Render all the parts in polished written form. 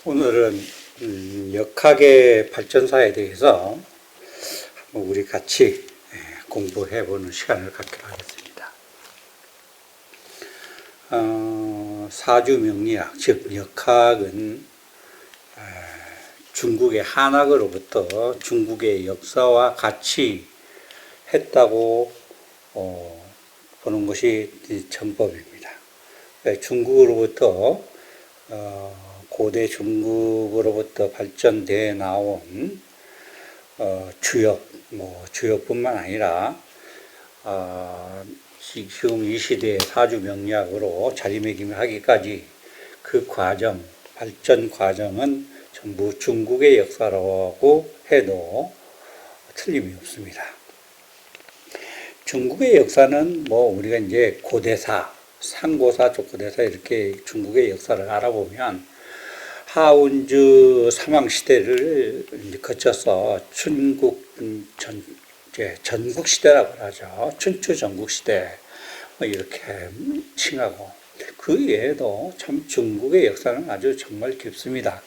오늘은 역학의 발전사에 대해서 한번 우리 같이 공부해 보는 시간을 갖기로 하겠습니다. 사주명리학, 즉 역학은 중국의 한학으로부터 중국의 역사와 같이 했다고 보는 것이 전법입니다. 중국으로부터 고대 중국으로부터 발전되어 나온 주역뿐만 아니라 지금 이 시대의 사주명리학으로 자리매김하기까지 그 과정, 발전 과정은 전부 중국의 역사라고 해도 틀림이 없습니다. 중국의 역사는 우리가 이제 고대사, 상고사, 족고대사 이렇게 중국의 역사를 알아보면 하운주 사망시대를 거쳐서 전국시대라고 하죠. 춘추 전국시대 이렇게 칭하고, 그 외에도 참 중국의 역사는 아주 정말 깊습니다.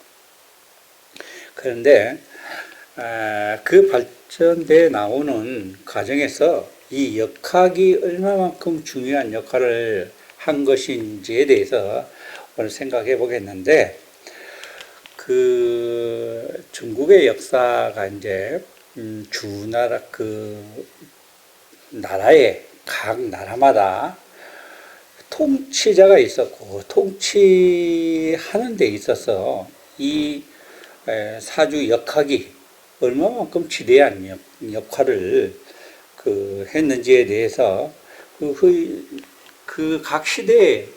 그런데 그 발전돼 나오는 과정에서 이 역학이 얼마만큼 중요한 역할을 한 것인지에 대해서 오늘 생각해 보겠는데, 그 중국의 역사가 이제 주나라 나라에 각 나라마다 통치자가 있었고, 통치하는 데 있어서 이 사주 역학이 얼마만큼 지대한 역할을 했는지에 대해서 그 각 시대의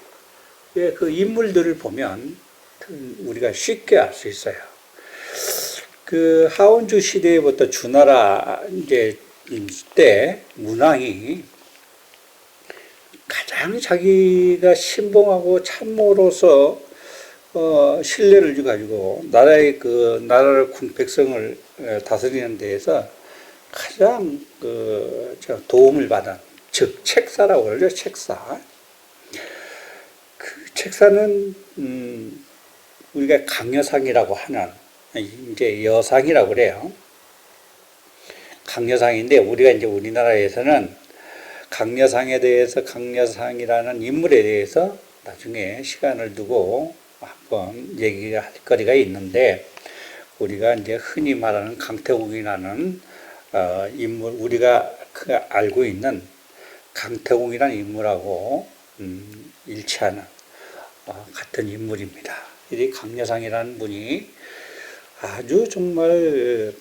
그 인물들을 보면 우리가 쉽게 알 수 있어요. 그 하원주 시대부터 주나라 이제 때 문왕이 가장 자기가 신봉하고 참모로서 신뢰를 가지고 나라를 백성을 다스리는 데에서 가장 도움을 받은, 즉 책사라고 그러죠. 책사. 그 책사는 우리가 강여상이라고 하는, 이제 여상이라고 그래요. 강여상인데, 우리가 이제 우리나라에서는 강여상에 대해서, 강여상이라는 인물에 대해서 나중에 시간을 두고 한번 얘기할 거리가 있는데, 우리가 이제 흔히 말하는 강태공이라는 인물, 우리가 알고 있는 강태공이라는 인물하고 일치하는 같은 인물입니다. 이 강여상이라는 분이 아주 정말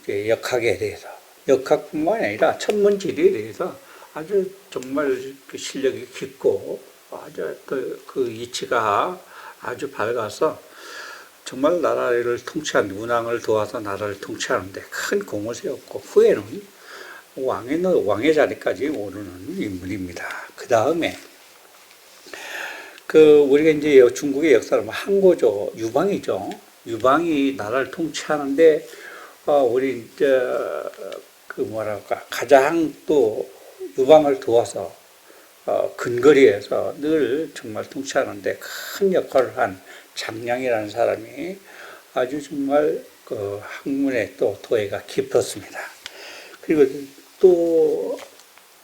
역학에 대해서, 역학뿐만 아니라 천문지리에 대해서 아주 정말 실력이 깊고, 아주 그 이치가 아주 밝아서 정말 나라를 문왕을 도와서 나라를 통치하는데 큰 공을 세웠고, 후에는 왕의 자리까지 오르는 인물입니다. 그 다음에 우리가 이제 중국의 역사를 항고죠. 유방이죠. 유방이 나라를 통치하는데, 우리 가장 또 유방을 도와서 근거리에서 늘 정말 통치하는데 큰 역할을 한 장량이라는 사람이 아주 정말 학문에 또 도예가 깊었습니다. 그리고 또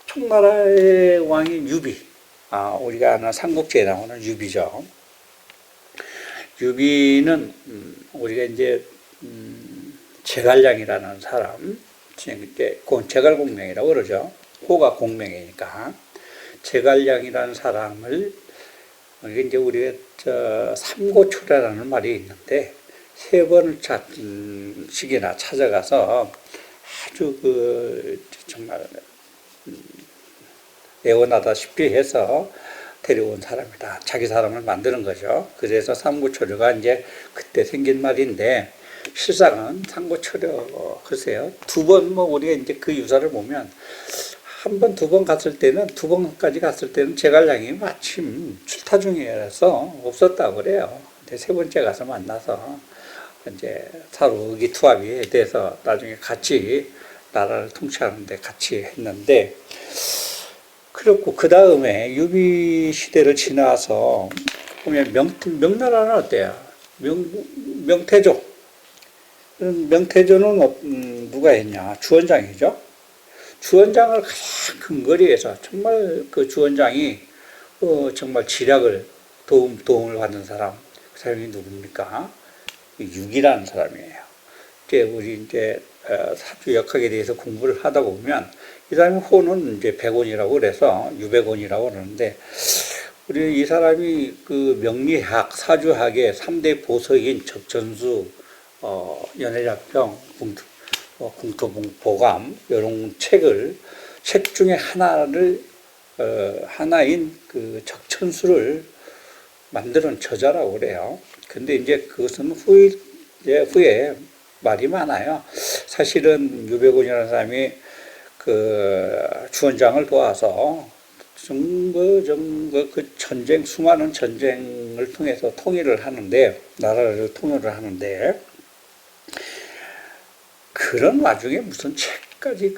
청나라의 왕인 유비, 우리가 아는 삼국지에 나오는 유비죠. 유비는 우리가 이제 제갈량이라는 사람, 제갈공명이라고 그러죠. 호가 공명이니까 제갈량이라는 사람을 이제 우리가 삼고초려라는 말이 있는데, 3번씩이나 찾아가서 아주 정말 애원하다시피 해서 데려온 사람이다. 자기 사람을 만드는 거죠. 그래서 삼고초려가 이제 그때 생긴 말인데, 실상은 삼고초려, 글쎄요, 2번, 우리가 이제 그 유사를 보면, 한 번, 2번 갔을 때는, 2번까지 갔을 때는 제갈량이 마침 출타 중이라서 없었다고 그래요. 근데 3번째 가서 만나서 이제 서로 의기투합이 돼서 나중에 같이 나라를 통치하는데 같이 했는데, 그렇고 그 다음에 유비 시대를 지나서 보면 명나라는 어때요? 명태조. 명태조는 누가 했냐? 주원장이죠. 주원장을 가장 근거리에서 정말 그 주원장이 정말 지략을 도움을 받는 사람, 그 사람이 누굽니까? 육이라는 사람이에요. 이제 우리 이제 사주 역학에 대해서 공부를 하다 보면 이 사람의 호는 이제 백원이라고 그래서 유백원이라고 그러는데 우리 이 사람이 그 명리학, 사주학의 3대 보석인 적전수, 연애작병, 궁토보감 이런 책 중에 하나인 그 적천수를 만드는 저자라고 그래요. 근데 이제 그것은 후에 말이 많아요. 사실은 유백운이라는 사람이 그 주원장을 도와서 그 수많은 전쟁을 통해서 통일을 하는데, 나라를 통일을 하는데, 그런 와중에 무슨 책까지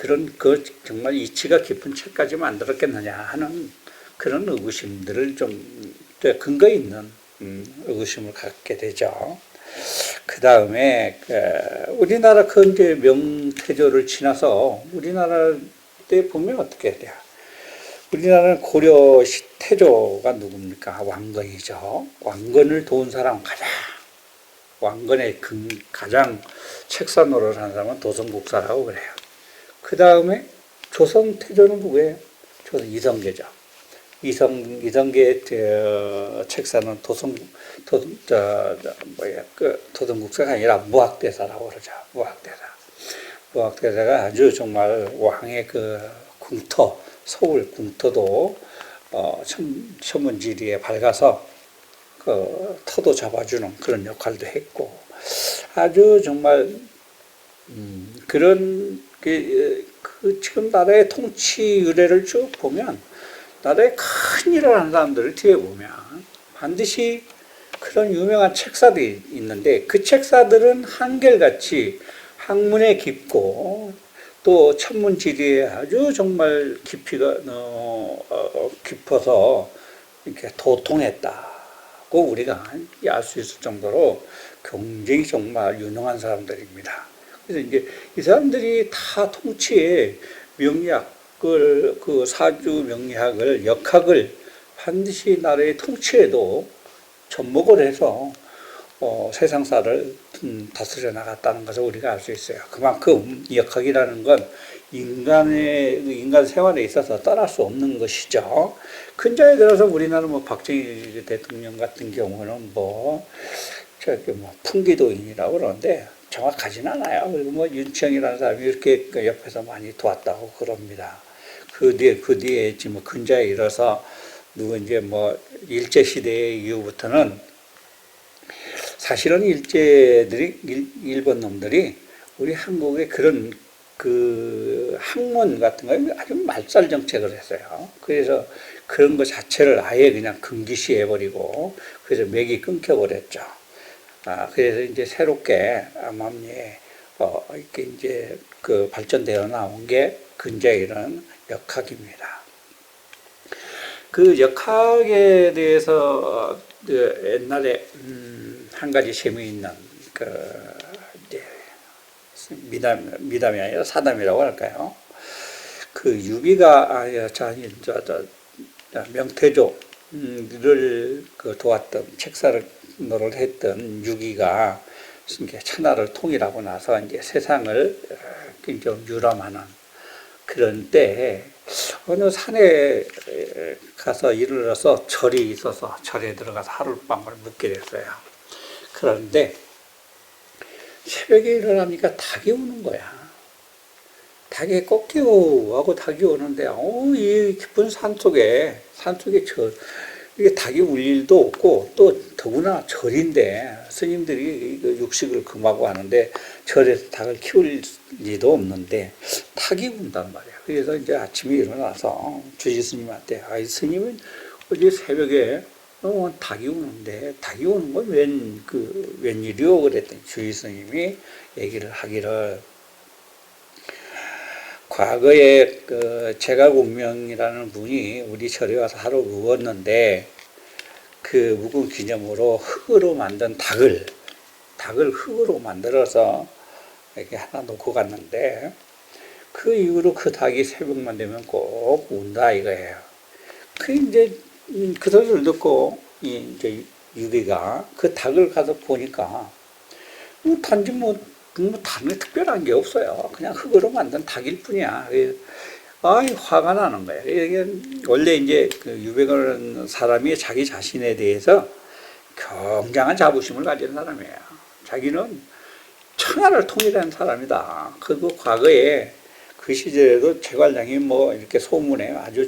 정말 이치가 깊은 책까지 만들었겠느냐 하는 그런 의구심들을 좀 근거 있는 의구심을 갖게 되죠. 그 다음에 우리나라 이제 명태조를 지나서 우리나라 때 보면 어떻게 돼요? 우리나라는 고려 태조가 누굽니까? 왕건이죠. 왕건을 도운 사람 왕건의 가장 책사 노릇을 한 사람은 도성국사라고 그래요. 그 다음에 조선 태조는 누구예요? 조선 이성계죠. 이성계 책사는 도성국사가 아니라 무학대사라고 그러죠. 무학대사가 아주 정말 왕의 그 궁터, 서울 궁터도 천문지리에 밝아서 그 터도 잡아주는 그런 역할도 했고 아주 정말 그런 지금 나라의 통치 의례를 쭉 보면 나라에 큰 일을 하는 사람들을 뒤에 보면 반드시 그런 유명한 책사들이 있는데 그 책사들은 한결같이 학문에 깊고 또 천문지리에 아주 정말 깊이가 깊어서 이렇게 도통했다고 우리가 알 수 있을 정도로 굉장히 정말 유능한 사람들입니다. 그래서 이제 이 사람들이 다 통치에 그 사주 명리학을 역학을 반드시 나라의 통치에도 접목을 해서 세상사를 다스려 나갔다는 것을 우리가 알 수 있어요. 그만큼 역학이라는 건 인간 생활에 있어서 떠날 수 없는 것이죠. 근자에 들어서 우리나라 박정희 대통령 같은 경우는 풍기도인이라고 그러는데 정확하진 않아요. 그리고 윤치영이라는 사람이 이렇게 옆에서 많이 도왔다고 그럽니다. 그 뒤에 지금 근자에 이르러서 이제 일제시대 이후부터는 사실은 일본 놈들이 우리 한국의 그런 학문 같은 거 아주 말살 정책을 했어요. 그래서 그런 것 자체를 아예 그냥 금기시해버리고 그래서 맥이 끊겨버렸죠. 그래서 이제 새롭게 암암리에 이렇게 이제 발전되어 나온 게 근자에 이런 역학입니다. 그 역학에 대해서 옛날에 한 가지 재미있는 이제 미담이 아니라 사담이라고 할까요? 그 유비가 명태조를 도왔던 책사를 노릇했던 유기가 천하를 통일하고 나서 이제 세상을 좀 유람하는 그런 때에 어느 산에 가서 이르러서 절이 있어서 절에 들어가서 하룻밤을 묵게 됐어요. 그런데 새벽에 일어나니까 닭이 오는 거야. 닭이 꺾이고 하고 닭이 오는데 이 깊은 산속에 이게 닭이 울 일도 없고 또 더구나 절인데 스님들이 육식을 금하고 하는데 절에서 닭을 키울 리도 없는데 닭이 운단 말이야. 그래서 이제 아침에 일어나서 주지 스님한테 스님은 어제 새벽에 닭이 우는데 닭이 우는 건 웬일이요? 그랬더니 주지 스님이 얘기를 하기를 과거에 제갈공명이라는 분이 우리 절에 와서 하루 누웠는데 그 묵은 기념으로 흙으로 만든 닭을 흙으로 만들어서 이렇게 하나 놓고 갔는데, 그 이후로 그 닭이 새벽만 되면 꼭 운다 이거예요. 그 이제 그 소리를 듣고 이제 유비가 그 닭을 가서 보니까 단지 뭐 다른 게 특별한 게 없어요. 그냥 흙으로 만든 닭일 뿐이야. 아이 화가 나는 거예요. 이게 원래 이제 그 유배라는 사람이 자기 자신에 대해서 굉장한 자부심을 가진 사람이에요. 자기는 천하를 통일한 사람이다. 그리고 과거에 그 시절에도 제갈량이 뭐 이렇게 소문에 아주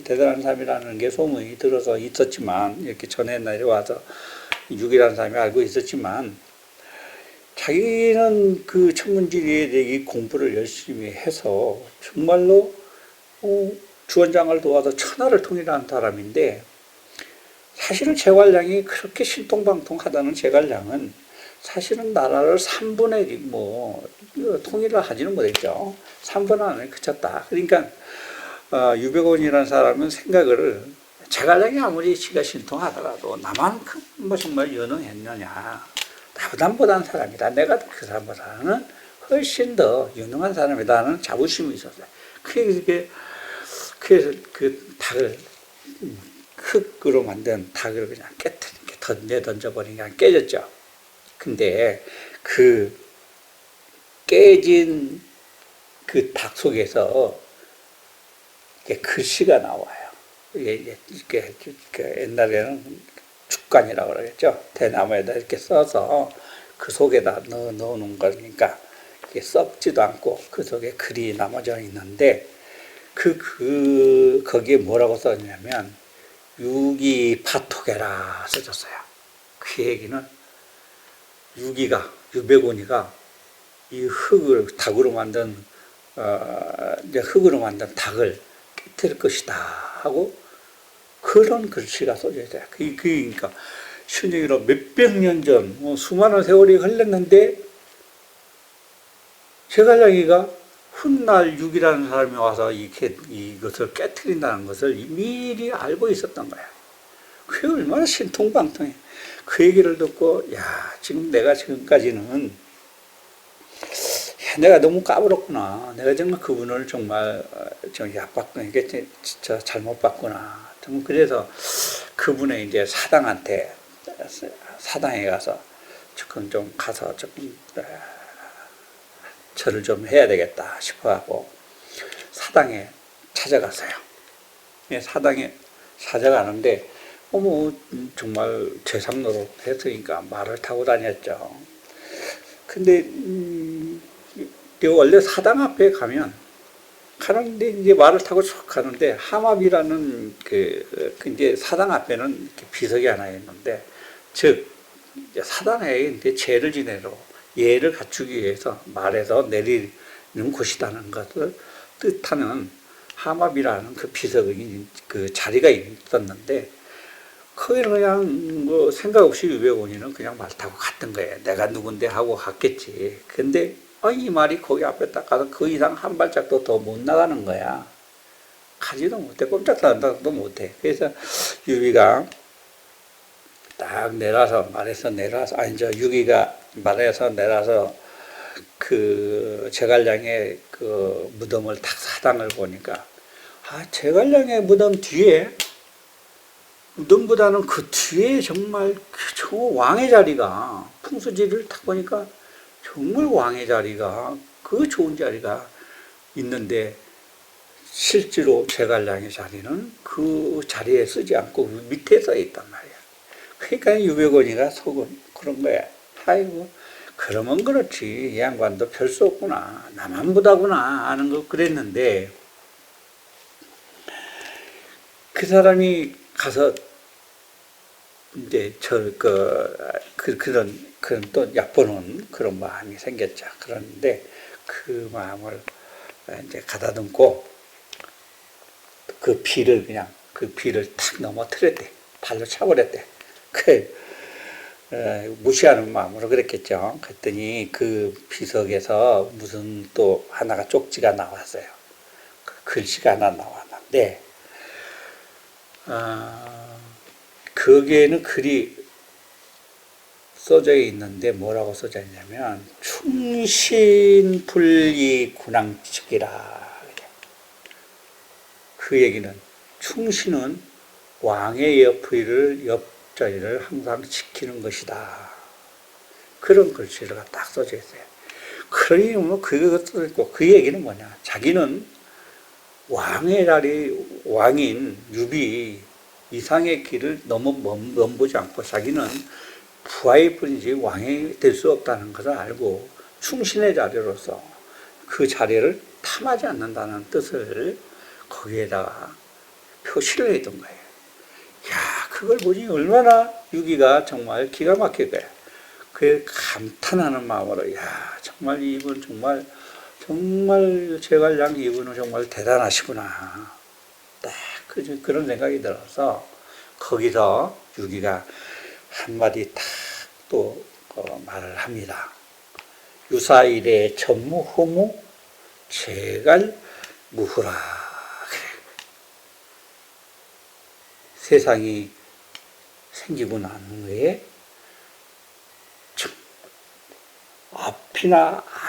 대단한 사람이라는 게 소문이 들어서 있었지만, 이렇게 전에 내려와서 육이라는 사람이 알고 있었지만, 자기는 그 천문지리에 대해 공부를 열심히 해서 정말로 주원장을 도와서 천하를 통일한 사람인데, 사실은 제갈량이 그렇게 신통방통하다는 제갈량은 사실은 나라를 3분의 1 통일을 하지는 못했죠. 3분 안에 그쳤다. 그러니까 유백원이라는 사람은 생각을, 제갈량이 아무리 지가 신통하더라도 나만큼 뭐 정말 유능했느냐, 나보다 못한 사람이다, 내가 그 사람보다는 훨씬 더 유능한 사람이다는 자부심이 있었어요. 그래서 그 닭을, 흙으로 만든 닭을 그냥 내던져버리니까 깨졌죠. 근데 그 깨진 그 닭 속에서 글씨가 나와요. 이게 옛날에는 축간이라고 그러겠죠. 대나무에다 이렇게 써서 그 속에다 넣어놓은 거니까 이게 썩지도 않고 그 속에 글이 남아져 있는데, 거기에 뭐라고 써있냐면 유기파토계라 써졌어요. 그 얘기는 유백원이가 이 흙으로 만든 닭을 깨뜨릴 것이다 하고 그런 글씨가 써져 있어요. 그러니까 신정이로 몇백 년 전, 수많은 세월이 흘렀는데 제갈량이가 훗날 육이라는 사람이 와서 이것을 깨뜨린다는 것을 미리 알고 있었던 거야. 그게 얼마나 신통방통해. 그 얘기를 듣고, 지금 내가 지금까지는 내가 너무 까불었구나. 내가 정말 그분을 정말 얕봤구나. 이게 진짜 잘못 봤구나. 좀 그래서 그분의 이제 사당에 가서 조금 절을 좀 해야 되겠다 싶어하고 사당에 찾아갔어요. 사당에 찾아가는데 정말 재상노릇 했으니까 말을 타고 다녔죠. 근데 원래 사당 앞에 가는데 이제 말을 타고 쭉 가는데, 하마비라는 이제 사당 앞에는 이렇게 비석이 하나 있는데, 즉 이제 사당에 이제 제를 지내러 예를 갖추기 위해서 말에서 내리는 곳이라는 것을 뜻하는 하마비라는 그 비석이 그 자리가 있었는데, 거기를 그냥 생각 없이 유백원이는 그냥 말 타고 갔던 거예요. 내가 누군데 하고 갔겠지. 근데 이 말이 거기 앞에 딱 가서 그 이상 한 발짝도 더 못 나가는 거야. 가지도 못해. 꼼짝도 못해. 그래서 유비가 딱 유기가 말에서 내려서 그 제갈량의 그 무덤을 딱 사당을 보니까, 제갈량의 무덤 뒤에, 무덤보다는 그 뒤에 정말 저 왕의 자리가, 풍수지리를 딱 보니까 정말 왕의 자리가, 그 좋은 자리가 있는데, 실제로 제갈량의 자리는 그 자리에 쓰지 않고 밑에 써 있단 말이야. 그러니까 유백원이가 속은 그런 거야. 아이고, 그러면 그렇지. 이 양반도 별 수 없구나. 나만 보다구나 하는 거 그랬는데, 그 사람이 가서 이제 그런 또 얕보는 그런 마음이 생겼죠. 그런데 그 마음을 이제 가다듬고 그 비를 탁 넘어뜨렸대. 발로 차버렸대. 무시하는 마음으로 그랬겠죠. 그랬더니 그 비석에서 무슨 또 하나가 쪽지가 나왔어요. 그 글씨가 하나 나왔는데, 거기에는 글이 써져 있는데 뭐라고 써져 있냐면 충신분리군왕측이라. 그 얘기는 충신은 왕의 옆자리를 항상 지키는 것이다. 그런 글씨가 딱 써져 있어요. 그러니 뭐 그거 써져 있고 그 얘기는 뭐냐? 자기는 왕의 자리 왕인 유비 이상의 길을 너무 넘보지 않고 자기는 부하일 뿐이지 왕이 될 수 없다는 것을 알고 충신의 자리로서 그 자리를 탐하지 않는다는 뜻을 거기에다가 표시를 했던 거예요. 야, 그걸 보니 얼마나 유기가 정말 기가 막히게 그 감탄하는 마음으로 야, 정말 이분 정말 제갈량 이분은 정말 대단하시구나. 딱 그런 생각이 들어서 거기서 유기가 한마디 딱 또 말을 합니다. 유사일에 전무후무 제갈 무후라. 그래. 세상이 생기고 난 후에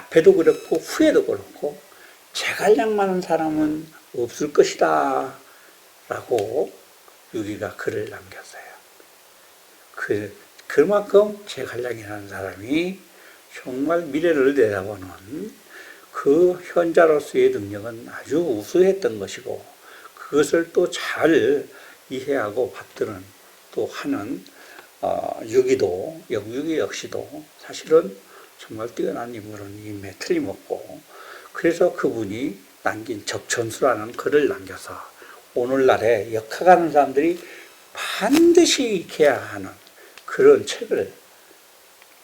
앞에도 그렇고 후에도 그렇고 제갈량 많은 사람은 없을 것이다 라고 유기가 글을 남겼어요. 그만큼 제갈량이라는 사람이 정말 미래를 내다보는 그 현자로서의 능력은 아주 우수했던 것이고 그것을 또 잘 이해하고 받드는 또 하는 유기도 영유기 역시도 사실은 정말 뛰어난 인물은 틀림없고 그래서 그분이 남긴 적천수라는 글을 남겨서 오늘날에 역학하는 사람들이 반드시 익혀야 하는 그런 책을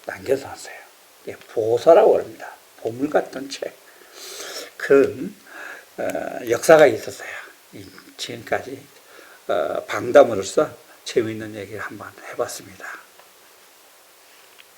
남겨서 왔어요. 보서라고 합니다. 보물 같은 책. 그런 역사가 있었어요. 지금까지 방담으로서 재미있는 얘기를 한번 해봤습니다.